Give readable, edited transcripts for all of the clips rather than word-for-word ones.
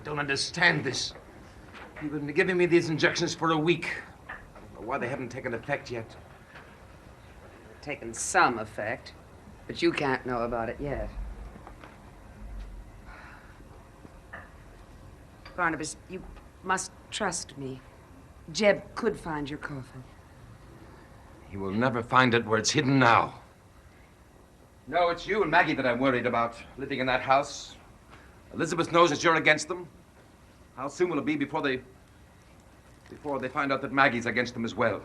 don't understand this. You've been giving me these injections for a week. I don't know why they haven't taken effect yet. Taken some effect, but you can't know about it yet. Barnabas, you must trust me. Jeb could find your coffin. He will never find it where it's hidden now. No, it's you and Maggie that I'm worried about, living in that house. Elizabeth knows that you're against them. How soon will it be before they find out that Maggie's against them as well?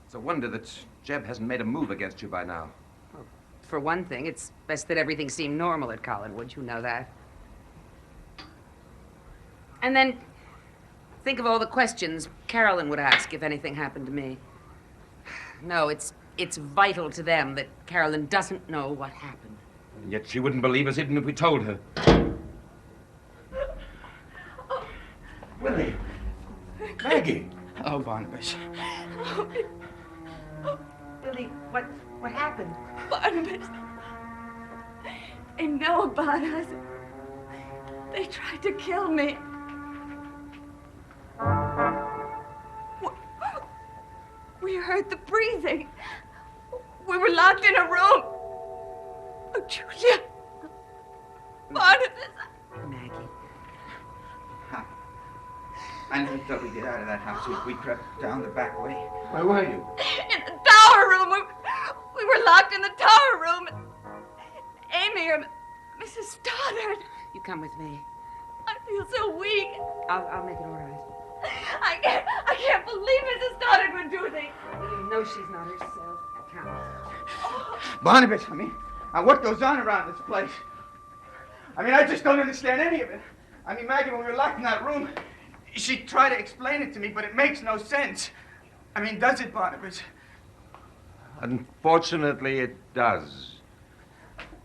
It's a wonder that Jeb hasn't made a move against you by now. Well, for one thing, it's best that everything seemed normal at Collinwood. You know that. And then think of all the questions Carolyn would ask if anything happened to me. No, it's vital to them that Carolyn doesn't know what happened. And yet she wouldn't believe us even if we told her. Willie. Maggie. Oh, Barnabas. Willie, what happened? Barnabas. They know about us. They tried to kill me. We heard the breathing. We were locked in a room. Oh, Julia. Barnabas. Maggie. I never thought we'd get out of that house. We crept down the back way. Where were you? In the tower room. We were locked in the tower room. Amy or Mrs. Stoddard. You come with me. I feel so weak. I'll make it all right. I can't believe Mrs. Stoddard would do this. You know she's not herself. I can't. Barnabas, what goes on around this place? I just don't understand any of it. Maggie, when we were locked in that room, she tried to explain it to me, but it makes no sense. Does it, Barnabas? Unfortunately, it does.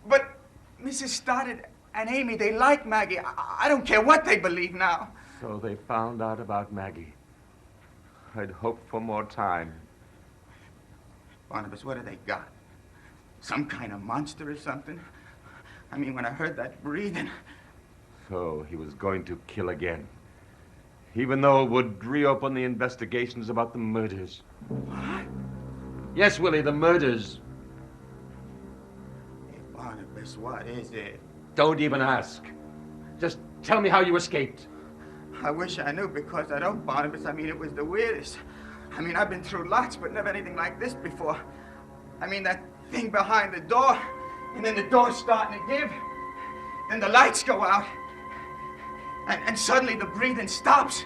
But Mrs. Stoddard and Amy, they like Maggie. I don't care what they believe now. So they found out about Maggie. I'd hoped for more time. Barnabas, what have they got? Some kind of monster or something? When I heard that breathing... So he was going to kill again. Even though it would reopen the investigations about the murders. What? Yes, Willie, the murders. Hey, Barnabas, what is it? Don't even ask. Just tell me how you escaped. I wish I knew, because I don't, Barnabas. It was the weirdest. I've been through lots, but never anything like this before. That thing behind the door, and then the door's starting to give. Then the lights go out. And suddenly the breathing stops.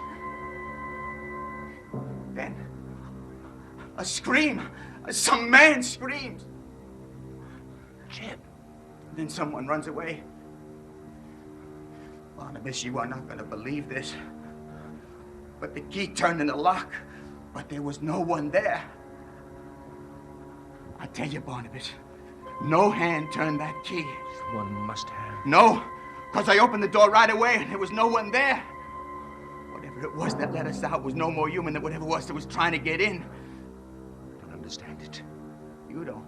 Then a scream. Some man screams. Jeb. Then someone runs away. Barnabas, you are not going to believe this. But the key turned in the lock. But there was no one there. I tell you, Barnabas, no hand turned that key. Someone must have. No, because I opened the door right away and there was no one there. Whatever it was that let us out was no more human than whatever it was that was trying to get in. I don't understand it. You don't.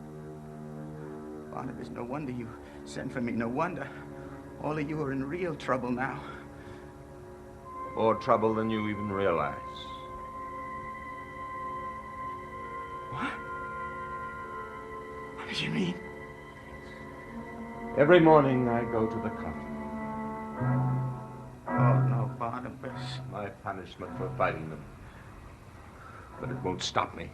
Barnabas, no wonder you sent for me. No wonder. All of you are in real trouble now. More trouble than you even realize. What? What do you mean? Every morning I go to the coffin. Oh, no, Barnabas. My punishment for fighting them. But it won't stop me.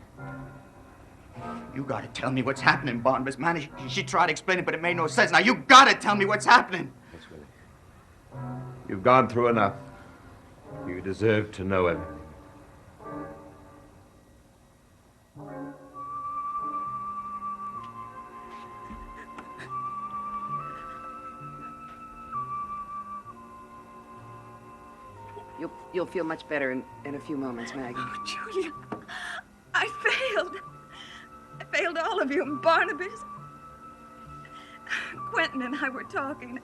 You gotta tell me what's happening, Barnabas. Man, she tried to explain it, but it made no sense. Now, you gotta tell me what's happening. Yes, Willie. You've gone through enough. You deserve to know everything. You'll feel much better in a few moments, Maggie. Oh, Julia, I failed. I failed all of you and Barnabas. Quentin and I were talking.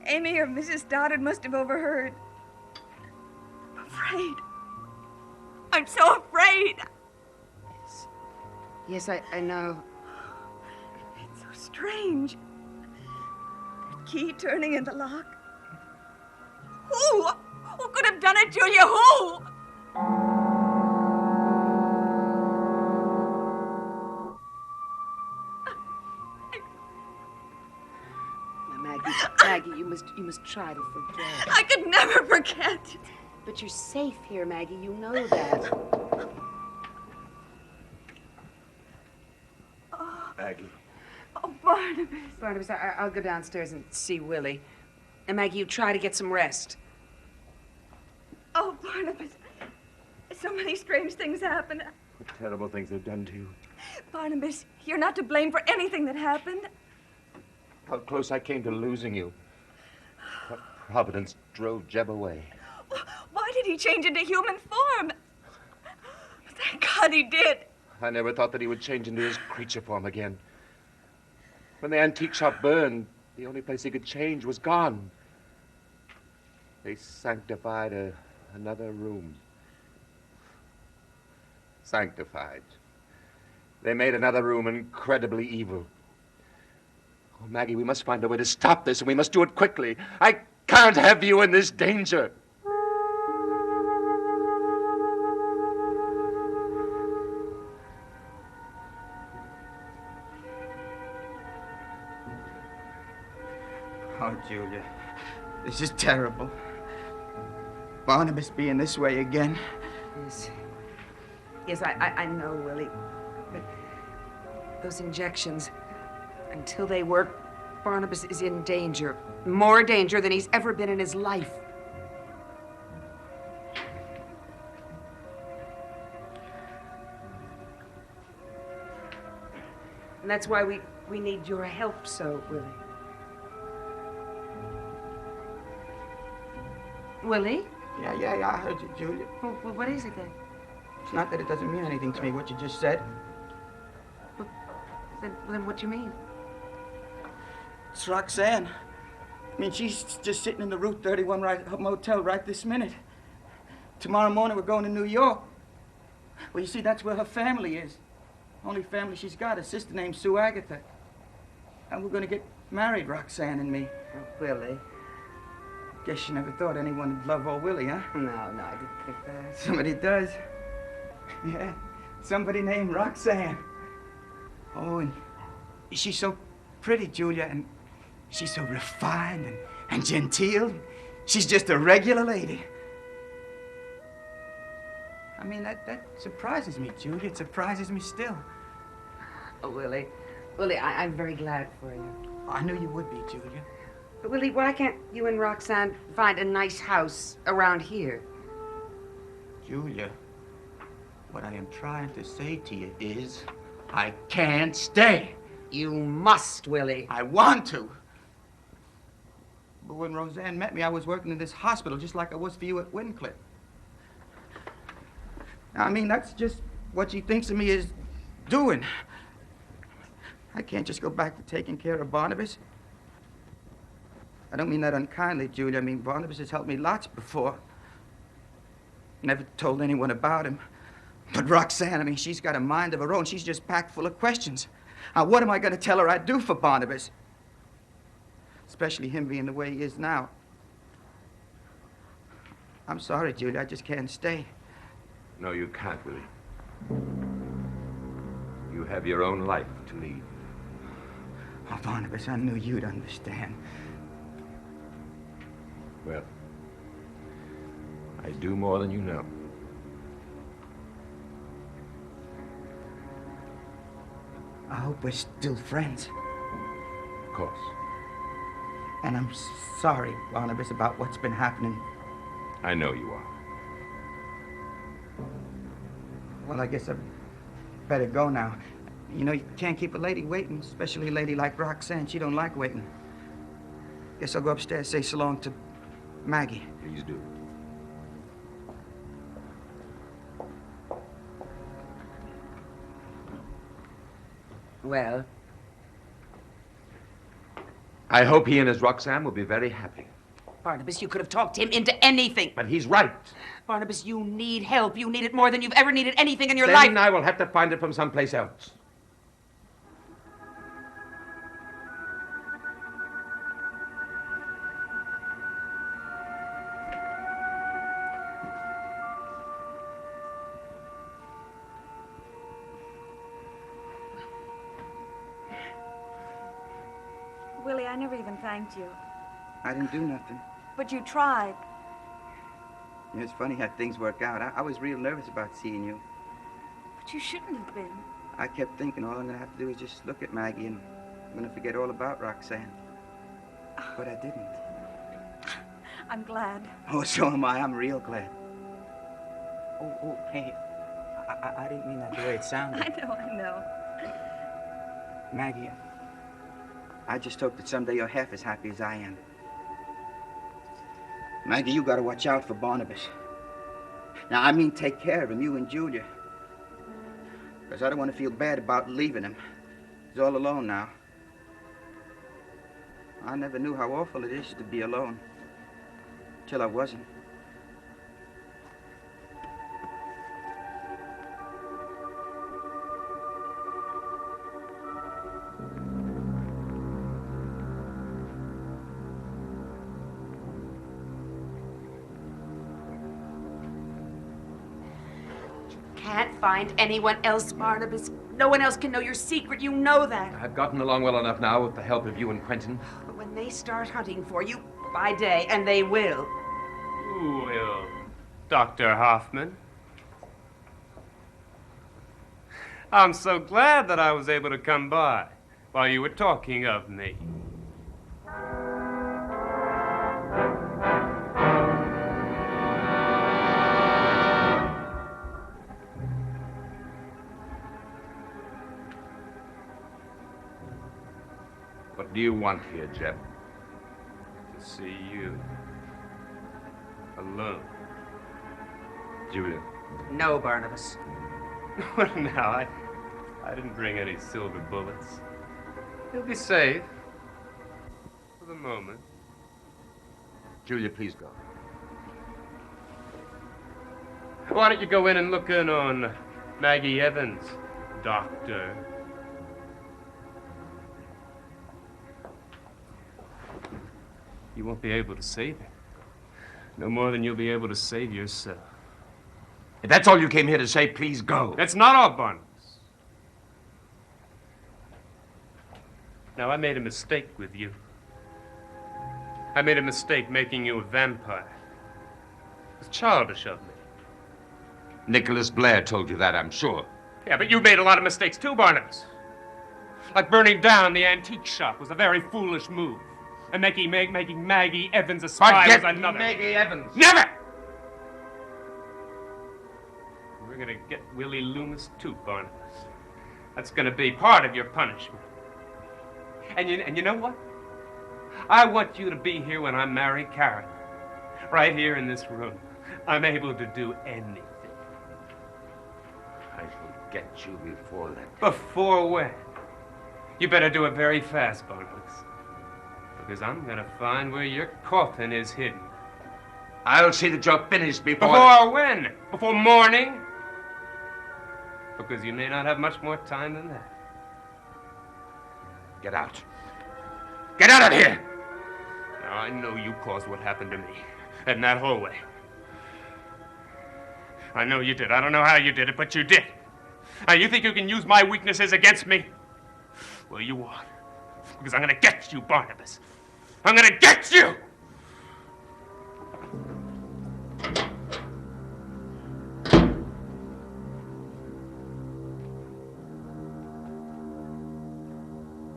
Amy or Mrs. Stoddard must have overheard. I'm afraid. I'm so afraid. Yes, I know. It's so strange. That key turning in the lock. Who? Who could have done it, Julia? Who? Maggie, you must try to forget. I could never forget. But you're safe here, Maggie. You know that. Maggie. Oh, Barnabas. Barnabas, I'll go downstairs and see Willie. And Maggie, you try to get some rest. Oh, Barnabas. So many strange things happen. What terrible things they've done to you. Barnabas, you're not to blame for anything that happened. How close I came to losing you. But Providence drove Jeb away. Why did he change into human form? Thank God he did. I never thought that he would change into his creature form again. When the antique shop burned, the only place he could change was gone. They sanctified another room. Sanctified. They made another room incredibly evil. Oh, Maggie, we must find a way to stop this, and we must do it quickly. I can't have you in this danger. Oh, Julia, this is terrible. Barnabas being this way again. Yes, I know, Willie. But those injections, until they work, Barnabas is in danger. More danger than he's ever been in his life. And that's why we need your help so, Willie. Willie? Yeah, I heard you, Julia. Well, what is it then? It's not that it doesn't mean anything to me, what you just said. Then what do you mean? It's Roxanne. I mean, she's just sitting in the Route 31 motel right this minute. Tomorrow morning, we're going to New York. Well, you see, that's where her family is. Only family she's got, a sister named Sue Agatha. And we're going to get married, Roxanne and me. Oh, Willie. Guess you never thought anyone would love old Willie, huh? No, I didn't think that. Somebody does. Yeah, somebody named Roxanne. Oh, and she's so pretty, Julia, and she's so refined and genteel. She's just a regular lady. I mean, that surprises me, Julia. It surprises me still. Oh, Willie. Willie, I'm very glad for you. I knew you would be, Julia. But, Willie, why can't you and Roxanne find a nice house around here? Julia, what I am trying to say to you is, I can't stay. You must, Willie. I want to. But when Roseanne met me, I was working in this hospital just like I was for you at Wincliffe. I mean, that's just what she thinks of me is doing. I can't just go back to taking care of Barnabas. I don't mean that unkindly, Julia. I mean, Barnabas has helped me lots before. Never told anyone about him. But Roxanne, I mean, she's got a mind of her own. She's just packed full of questions. Now, what am I going to tell her I'd do for Barnabas? Especially him being the way he is now. I'm sorry, Julia. I just can't stay. No, you can't, Willie. You have your own life to lead. Oh, Barnabas, I knew you'd understand. Well, I do more than you know. I hope we're still friends. Of course. And I'm sorry, Barnabas, about what's been happening. I know you are. Well, I guess I'd better go now. You know, you can't keep a lady waiting, especially a lady like Roxanne. She don't like waiting. Guess I'll go upstairs, say so long to Maggie. Please do. Well, I hope he and his Roxanne will be very happy. Barnabas, you could have talked him into anything. But he's right. Barnabas, you need help. You need it more than you've ever needed anything in your life. Then I will have to find it from someplace else. Willie, I never even thanked you. I didn't do nothing. But you tried. You know, it's funny how things work out. I was real nervous about seeing you. But you shouldn't have been. I kept thinking all I'm gonna have to do is just look at Maggie and I'm gonna forget all about Roxanne. But I didn't. I'm glad. Oh, so am I. I'm real glad. Oh, hey. I didn't mean that the way it sounded. I know. Maggie, I just hope that someday you're half as happy as I am. Maggie, you gotta watch out for Barnabas. Now, I mean take care of him, you and Julia. Because I don't want to feel bad about leaving him. He's all alone now. I never knew how awful it is to be alone. Till I wasn't. Can't find anyone else, Barnabas. No one else can know your secret. You know that. I've gotten along well enough now with the help of you and Quentin. But when they start hunting for you, by day, and they will. Who will? Dr. Hoffman? I'm so glad that I was able to come by while you were talking of me. What do you want here, Jeb? To see you alone. Julia. No, Barnabas. Well, now, I didn't bring any silver bullets. You'll be safe. For the moment. Julia, please go. Why don't you go in and look in on Maggie Evans, Doctor? You won't be able to save her. No more than you'll be able to save yourself. If that's all you came here to say, please go. That's not all, Barnabas. Now, I made a mistake with you. I made a mistake making you a vampire. It was childish of me. Nicholas Blair told you that, I'm sure. Yeah, but you made a lot of mistakes too, Barnabas. Like burning down the antique shop was a very foolish move. And making Maggie Evans a spy was another. Maggie Evans. Never! We're gonna get Willie Loomis too, Barnabas. That's gonna be part of your punishment. And you know what? I want you to be here when I marry Karen. Right here in this room. I'm able to do anything. I shall get you before that. Before when? You better do it very fast, Barnabas. Because I'm gonna find where your coffin is hidden. I'll see that you're finished before... Before when? Before morning? Because you may not have much more time than that. Get out. Get out of here! Now, I know you caused what happened to me in that hallway. I know you did. I don't know how you did it, but you did. Now, you think you can use my weaknesses against me? Well, you won't. Because I'm gonna get you, Barnabas. I'm gonna get you!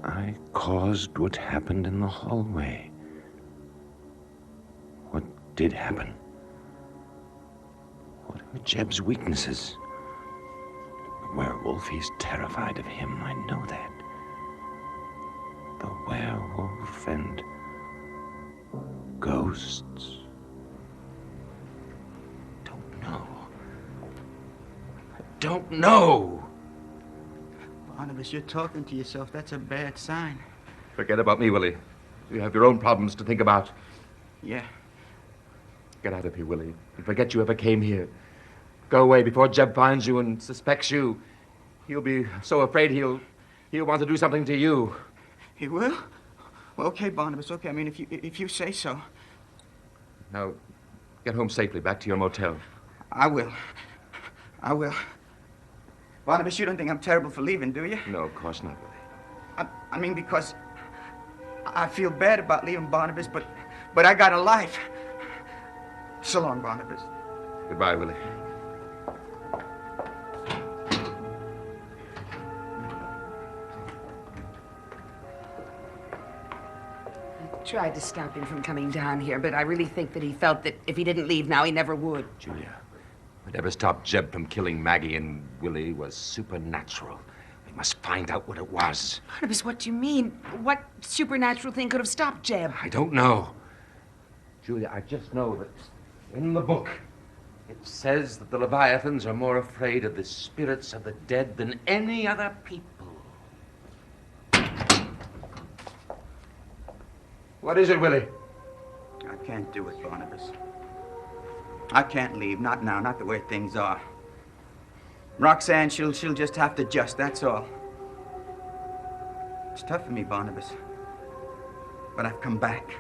I caused what happened in the hallway. What did happen? What are Jeb's weaknesses? The werewolf, he's terrified of him, I know that. The werewolf and ghosts. Don't know. I don't know. Barnabas, you're talking to yourself. That's a bad sign. Forget about me, Willie. You have your own problems to think about. Yeah. Get out of here, Willie, and forget you ever came here. Go away before Jeb finds you and suspects you. He'll be so afraid he'll want to do something to you. He will? Well, okay, Barnabas, okay. I mean, if you say so. Now, get home safely, back to your motel. I will. Barnabas, you don't think I'm terrible for leaving, do you? No, of course not, Willie. I mean, because I feel bad about leaving Barnabas, but I got a life. So long, Barnabas. Goodbye, Willie. I tried to stop him from coming down here, but I really think that he felt that if he didn't leave now, he never would. Julia, whatever stopped Jeb from killing Maggie and Willie was supernatural. We must find out what it was. Barnabas, what do you mean? What supernatural thing could have stopped Jeb? I don't know. Julia, I just know that in the book, it says that the Leviathans are more afraid of the spirits of the dead than any other people. What is it, Willie? I can't do it, Barnabas. I can't leave, not now, not the way things are. Roxanne, she'll just have to adjust, that's all. It's tough for me, Barnabas. But I've come back.